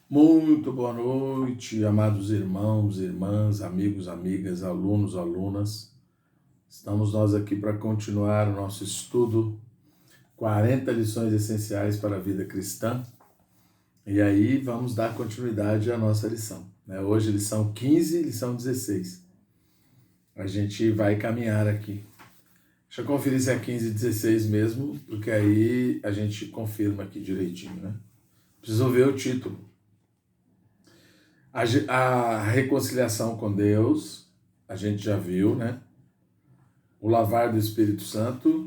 Muito boa noite, amados irmãos, irmãs, amigos, amigas, alunos, alunas. Estamos nós aqui para continuar o nosso estudo, 40 lições essenciais para a vida cristã. E aí vamos dar continuidade à nossa lição. Hoje lição 15 e lição 16. A gente vai caminhar aqui. Deixa eu conferir se é 15 e 16 mesmo, porque aí a gente confirma aqui direitinho, né? Preciso ver o título. A reconciliação com Deus, a gente já viu, né? O lavar do Espírito Santo,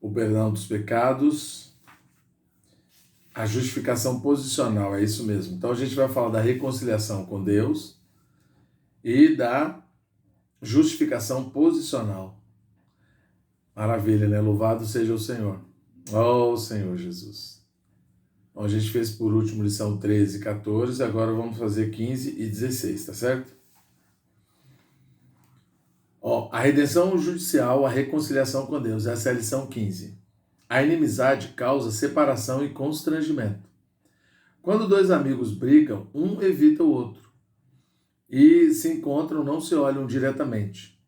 o perdão dos pecados, a justificação posicional, é isso mesmo. Então a gente vai falar da reconciliação com Deus e da justificação posicional. Maravilha, né? Louvado seja o Senhor. Oh, Senhor Jesus. Então, a gente fez por último lição 13 e 14, agora vamos fazer 15 e 16, tá certo? A redenção judicial, a reconciliação com Deus, essa é a lição 15. A inimizade causa separação e constrangimento. Quando dois amigos brigam, um evita o outro e se encontram, não se olham diretamente.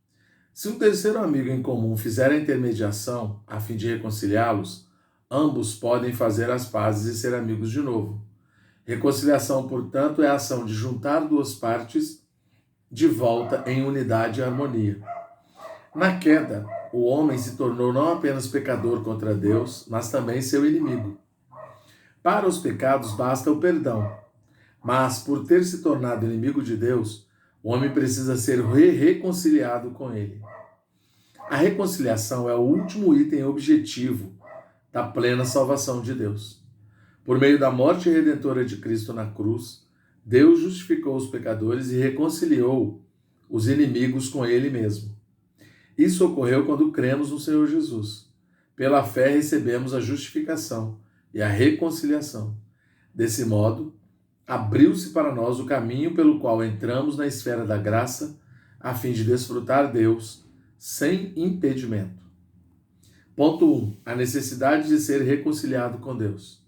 Se um terceiro amigo em comum fizer a intermediação a fim de reconciliá-los, ambos podem fazer as pazes e ser amigos de novo. Reconciliação, portanto, é a ação de juntar duas partes de volta em unidade e harmonia. Na queda, o homem se tornou não apenas pecador contra Deus, mas também seu inimigo. Para os pecados basta o perdão, mas por ter se tornado inimigo de Deus, o homem precisa ser reconciliado com ele. A reconciliação é o último item objetivo da plena salvação de Deus. Por meio da morte redentora de Cristo na cruz, Deus justificou os pecadores e reconciliou os inimigos com Ele mesmo. Isso ocorreu quando cremos no Senhor Jesus. Pela fé recebemos a justificação e a reconciliação. Desse modo, abriu-se para nós o caminho pelo qual entramos na esfera da graça, a fim de desfrutar Deus sem impedimento. Ponto 1. A necessidade de ser reconciliado com Deus.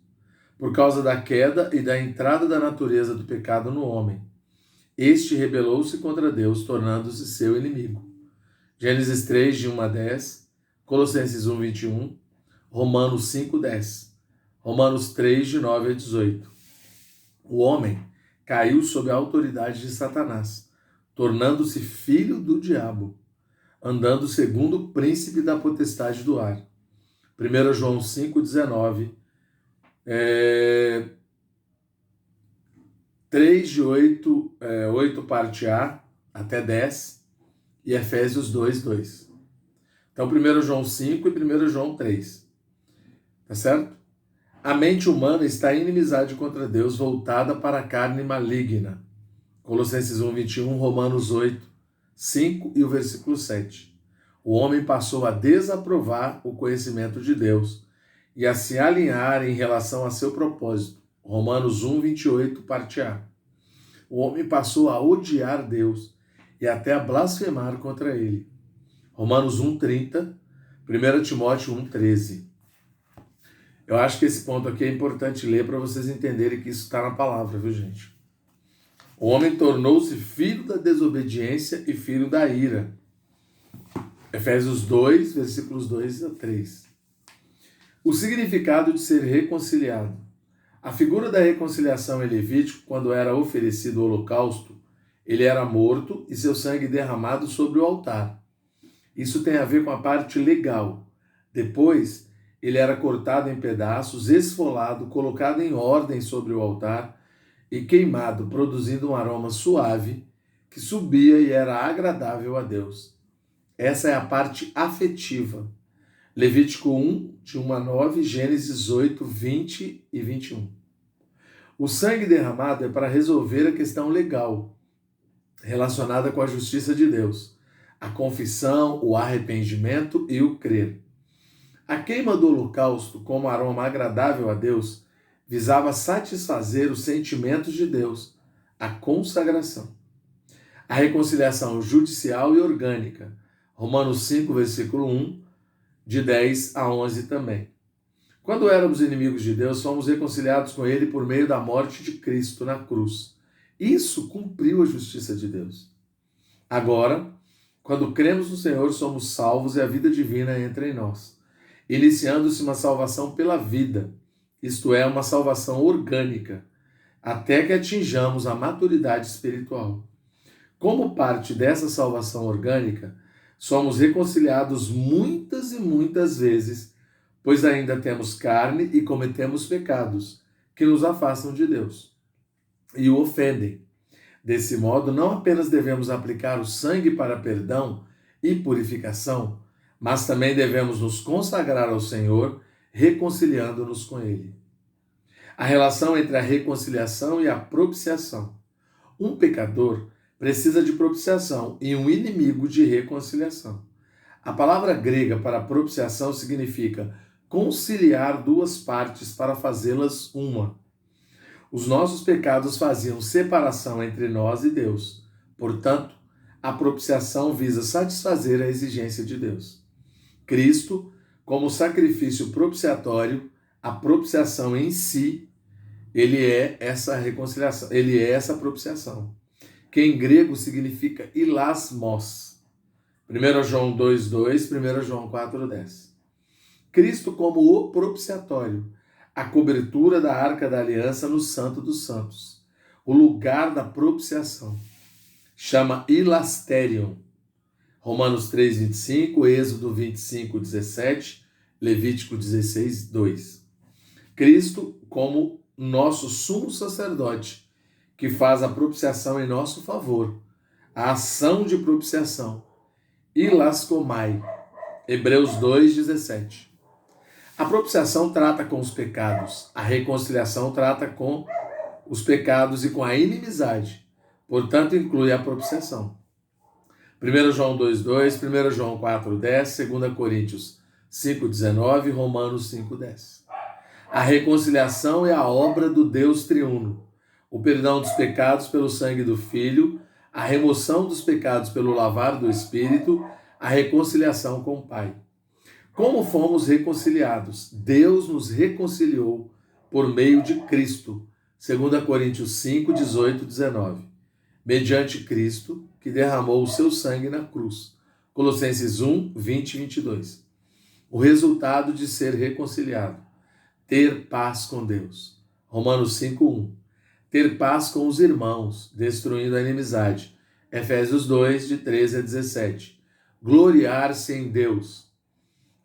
Por causa da queda e da entrada da natureza do pecado no homem, este rebelou-se contra Deus, tornando-se seu inimigo. Gênesis 3, de 1 a 10, Colossenses 1, 21, Romanos 5, 10, Romanos 3, de 9 a 18. O homem caiu sob a autoridade de Satanás, tornando-se filho do diabo, andando segundo o príncipe da potestade do ar. 1 João 5, 19, 3 de 8, 8 parte A até 10 e Efésios 2, 2. Então 1 João 5 e 1 João 3. Tá certo? A mente humana está em inimizade contra Deus, voltada para a carne maligna. Colossenses 1, 21, Romanos 8, 5 e o versículo 7. O homem passou a desaprovar o conhecimento de Deus e a se alinhar em relação a seu propósito. Romanos 1, 28, parte A. O homem passou a odiar Deus e até a blasfemar contra ele. Romanos 1, 30, 1 Timóteo 1, 13. Eu acho que esse ponto aqui é importante ler para vocês entenderem que isso está na palavra, viu, gente? O homem tornou-se filho da desobediência e filho da ira. Efésios 2, versículos 2 a 3. O significado de ser reconciliado. A figura da reconciliação em Levítico, quando era oferecido o holocausto, ele era morto e seu sangue derramado sobre o altar. Isso tem a ver com a parte legal. Depois, ele era cortado em pedaços, esfolado, colocado em ordem sobre o altar e queimado, produzindo um aroma suave que subia e era agradável a Deus. Essa é a parte afetiva. Levítico 1, de 1 a 9, Gênesis 8, 20 e 21. O sangue derramado é para resolver a questão legal, relacionada com a justiça de Deus, a confissão, o arrependimento e o crer. A queima do holocausto, como aroma agradável a Deus, visava satisfazer os sentimentos de Deus, a consagração. A reconciliação judicial e orgânica, Romanos 5, versículo 1, de 10 a 11 também. Quando éramos inimigos de Deus, fomos reconciliados com Ele por meio da morte de Cristo na cruz. Isso cumpriu a justiça de Deus. Agora, quando cremos no Senhor, somos salvos e a vida divina entra em nós, iniciando-se uma salvação pela vida, isto é, uma salvação orgânica, até que atinjamos a maturidade espiritual. Como parte dessa salvação orgânica, somos reconciliados muitas e muitas vezes, pois ainda temos carne e cometemos pecados que nos afastam de Deus e o ofendem. Desse modo, não apenas devemos aplicar o sangue para perdão e purificação, mas também devemos nos consagrar ao Senhor, reconciliando-nos com Ele. A relação entre a reconciliação e a propiciação. Um pecador precisa de propiciação e um inimigo de reconciliação. A palavra grega para propiciação significa conciliar duas partes para fazê-las uma. Os nossos pecados faziam separação entre nós e Deus. Portanto, a propiciação visa satisfazer a exigência de Deus. Cristo, como sacrifício propiciatório, a propiciação em si, ele é essa reconciliação, ele é essa propiciação, que em grego significa hilasmos. 1 João 2,2, 1 João 4,10. Cristo como o propiciatório, a cobertura da Arca da Aliança no Santo dos Santos, o lugar da propiciação. Chama hilasterion. Romanos 3,25, Êxodo 25,17, Levítico 16,2. Cristo como nosso sumo sacerdote, que faz a propiciação em nosso favor, a ação de propiciação. Hilaskomai. Hebreus 2,17. A propiciação trata com os pecados, a reconciliação trata com os pecados e com a inimizade, portanto inclui a propiciação. 1 João 2,2, 1 João 4,10, 2 Coríntios 5,19 e Romanos 5,10. A reconciliação é a obra do Deus triuno, o perdão dos pecados pelo sangue do Filho, a remoção dos pecados pelo lavar do Espírito, a reconciliação com o Pai. Como fomos reconciliados? Deus nos reconciliou por meio de Cristo. 2 Coríntios 5, 18, 19. Mediante Cristo, que derramou o seu sangue na cruz. Colossenses 1, 20 e 22. O resultado de ser reconciliado. Ter paz com Deus. Romanos 5, 1. Ter paz com os irmãos, destruindo a inimizade. Efésios 2, de 13 a 17. Gloriar-se em Deus.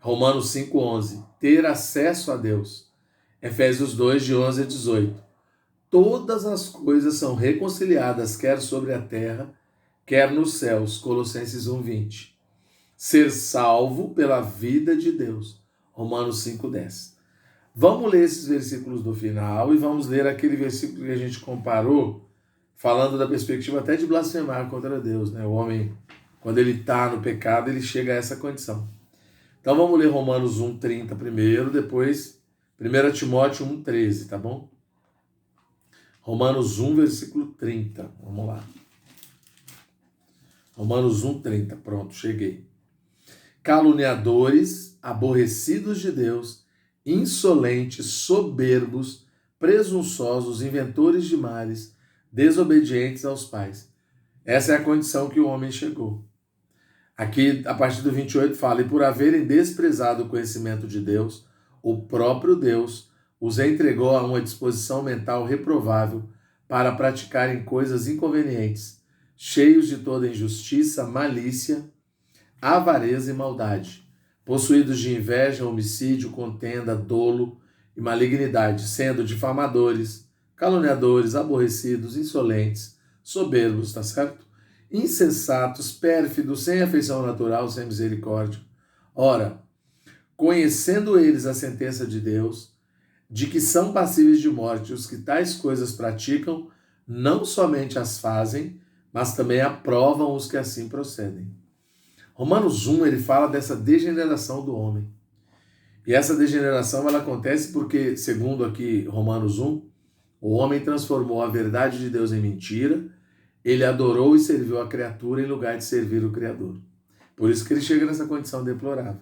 Romanos 5,11. Ter acesso a Deus. Efésios 2, de 11 a 18. Todas as coisas são reconciliadas, quer sobre a terra, quer nos céus. Colossenses 1,20. Ser salvo pela vida de Deus. Romanos 5,10. Vamos ler esses versículos do final e vamos ler aquele versículo que a gente comparou, falando da perspectiva até de blasfemar contra Deus, né? O homem, quando ele está no pecado, ele chega a essa condição. Então vamos ler Romanos 1,30 primeiro, depois 1 Timóteo 1,13, tá bom? Romanos 1, versículo 30, vamos lá. Romanos 1,30, pronto, cheguei. Caluniadores, aborrecidos de Deus, insolentes, soberbos, presunçosos, inventores de males, desobedientes aos pais. Essa é a condição que o homem chegou. Aqui, a partir do 28, fala: e por haverem desprezado o conhecimento de Deus, o próprio Deus os entregou a uma disposição mental reprovável para praticarem coisas inconvenientes, cheios de toda injustiça, malícia, avareza e maldade, possuídos de inveja, homicídio, contenda, dolo e malignidade, sendo difamadores, caluniadores, aborrecidos, insolentes, soberbos, tá certo? Insensatos, pérfidos, sem afeição natural, sem misericórdia. Ora, conhecendo eles a sentença de Deus, de que são passíveis de morte os que tais coisas praticam, não somente as fazem, mas também aprovam os que assim procedem. Romanos 1, ele fala dessa degeneração do homem. E essa degeneração, ela acontece porque, segundo aqui Romanos 1, o homem transformou a verdade de Deus em mentira, ele adorou e serviu a criatura em lugar de servir o Criador. Por isso que ele chega nessa condição deplorável.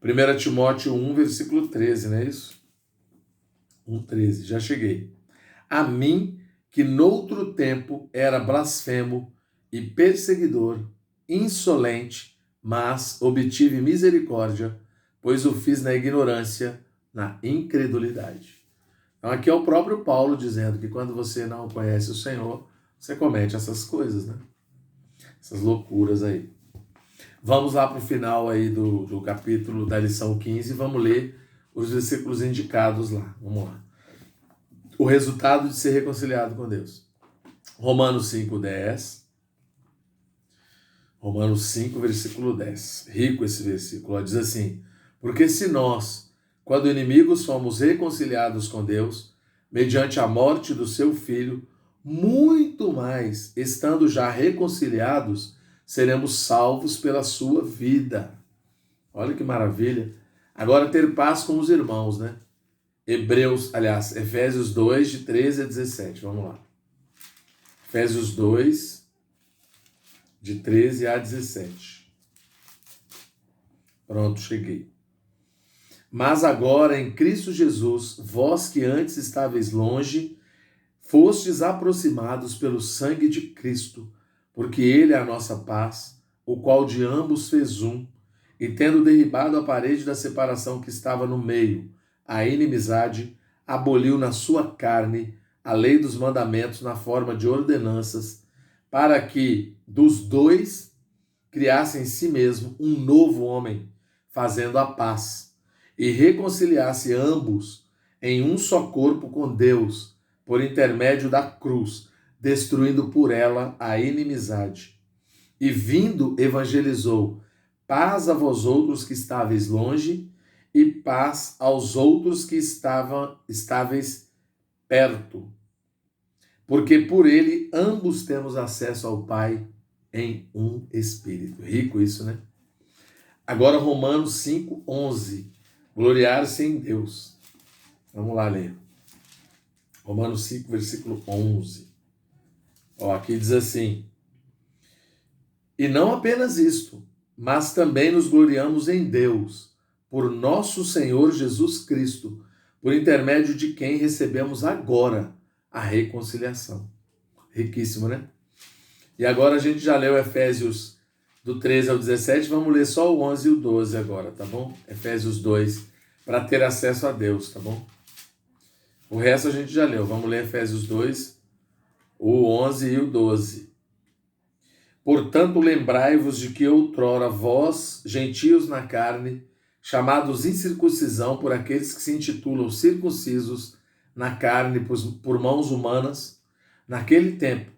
1 Timóteo 1, versículo 13, não é isso? 1,13, já cheguei. A mim, que noutro tempo era blasfemo e perseguidor, insolente, mas obtive misericórdia, pois o fiz na ignorância, na incredulidade. Então aqui é o próprio Paulo dizendo que quando você não conhece o Senhor, você comete essas coisas, né? Essas loucuras aí. Vamos lá para o final aí do capítulo da lição 15, vamos ler os versículos indicados lá. Vamos lá. O resultado de ser reconciliado com Deus. Romanos 5:10. Romanos 5, versículo 10. Rico esse versículo. Diz assim: porque se nós, quando inimigos, fomos reconciliados com Deus, mediante a morte do seu Filho, muito mais, estando já reconciliados, seremos salvos pela sua vida. Olha que maravilha. Agora, ter paz com os irmãos, né? Efésios 2, de 13 a 17. Vamos lá. Efésios 2, de 13 a 17. Pronto, cheguei. Mas agora, em Cristo Jesus, vós que antes estáveis longe, fostes aproximados pelo sangue de Cristo, porque ele é a nossa paz, o qual de ambos fez um, e tendo derribado a parede da separação que estava no meio, a inimizade, aboliu na sua carne a lei dos mandamentos na forma de ordenanças, para que dos dois criasse em si mesmo um novo homem, fazendo a paz, e reconciliasse ambos em um só corpo com Deus, por intermédio da cruz, destruindo por ela a inimizade. E vindo, evangelizou: paz a vós outros que estáveis longe, e paz aos outros que estáveis perto. Porque por ele ambos temos acesso ao Pai em um Espírito. Rico isso, né? Agora Romanos 5:11. Gloriar-se em Deus. Vamos lá ler. Romanos 5, versículo 11. Aqui diz assim: e não apenas isto, mas também nos gloriamos em Deus, por nosso Senhor Jesus Cristo, por intermédio de quem recebemos agora a reconciliação. Riquíssimo, né? E agora a gente já leu Efésios do 13 ao 17, vamos ler só o 11 e o 12 agora, tá bom? Efésios 2, para ter acesso a Deus, tá bom? O resto a gente já leu, vamos ler Efésios 2, o 11 e o 12. Portanto, lembrai-vos de que outrora vós, gentios na carne, chamados incircuncisão por aqueles que se intitulam circuncisos na carne por mãos humanas, naquele tempo,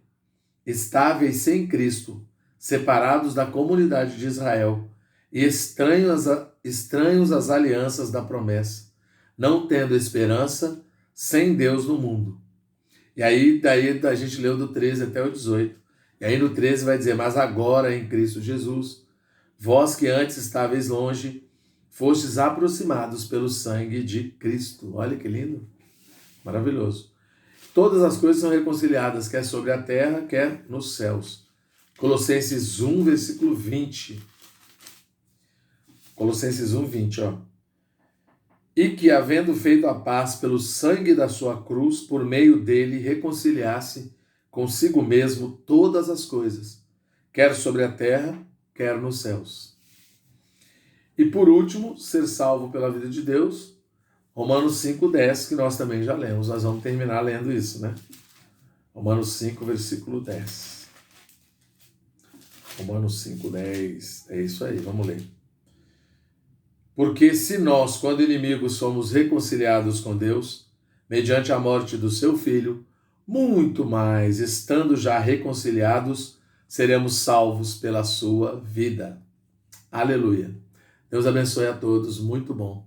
estáveis sem Cristo, separados da comunidade de Israel e estranhos às alianças da promessa, não tendo esperança, sem Deus no mundo. E aí, daí a gente leu do 13 até o 18. E aí no 13 vai dizer: mas agora em Cristo Jesus, vós que antes estáveis longe, fostes aproximados pelo sangue de Cristo. Olha que lindo, maravilhoso. Todas as coisas são reconciliadas, quer sobre a terra, quer nos céus. Colossenses 1, versículo 20. Colossenses 1, 20, E que, havendo feito a paz pelo sangue da sua cruz, por meio dele reconciliasse consigo mesmo todas as coisas, quer sobre a terra, quer nos céus. E por último, ser salvo pela vida de Deus, Romanos 5:10, que nós também já lemos. Nós vamos terminar lendo isso, né? Romanos 5, versículo 10. Romanos 5:10, é isso aí, vamos ler. Porque se nós, quando inimigos, somos reconciliados com Deus, mediante a morte do seu Filho, muito mais, estando já reconciliados, seremos salvos pela sua vida. Aleluia. Deus abençoe a todos, muito bom.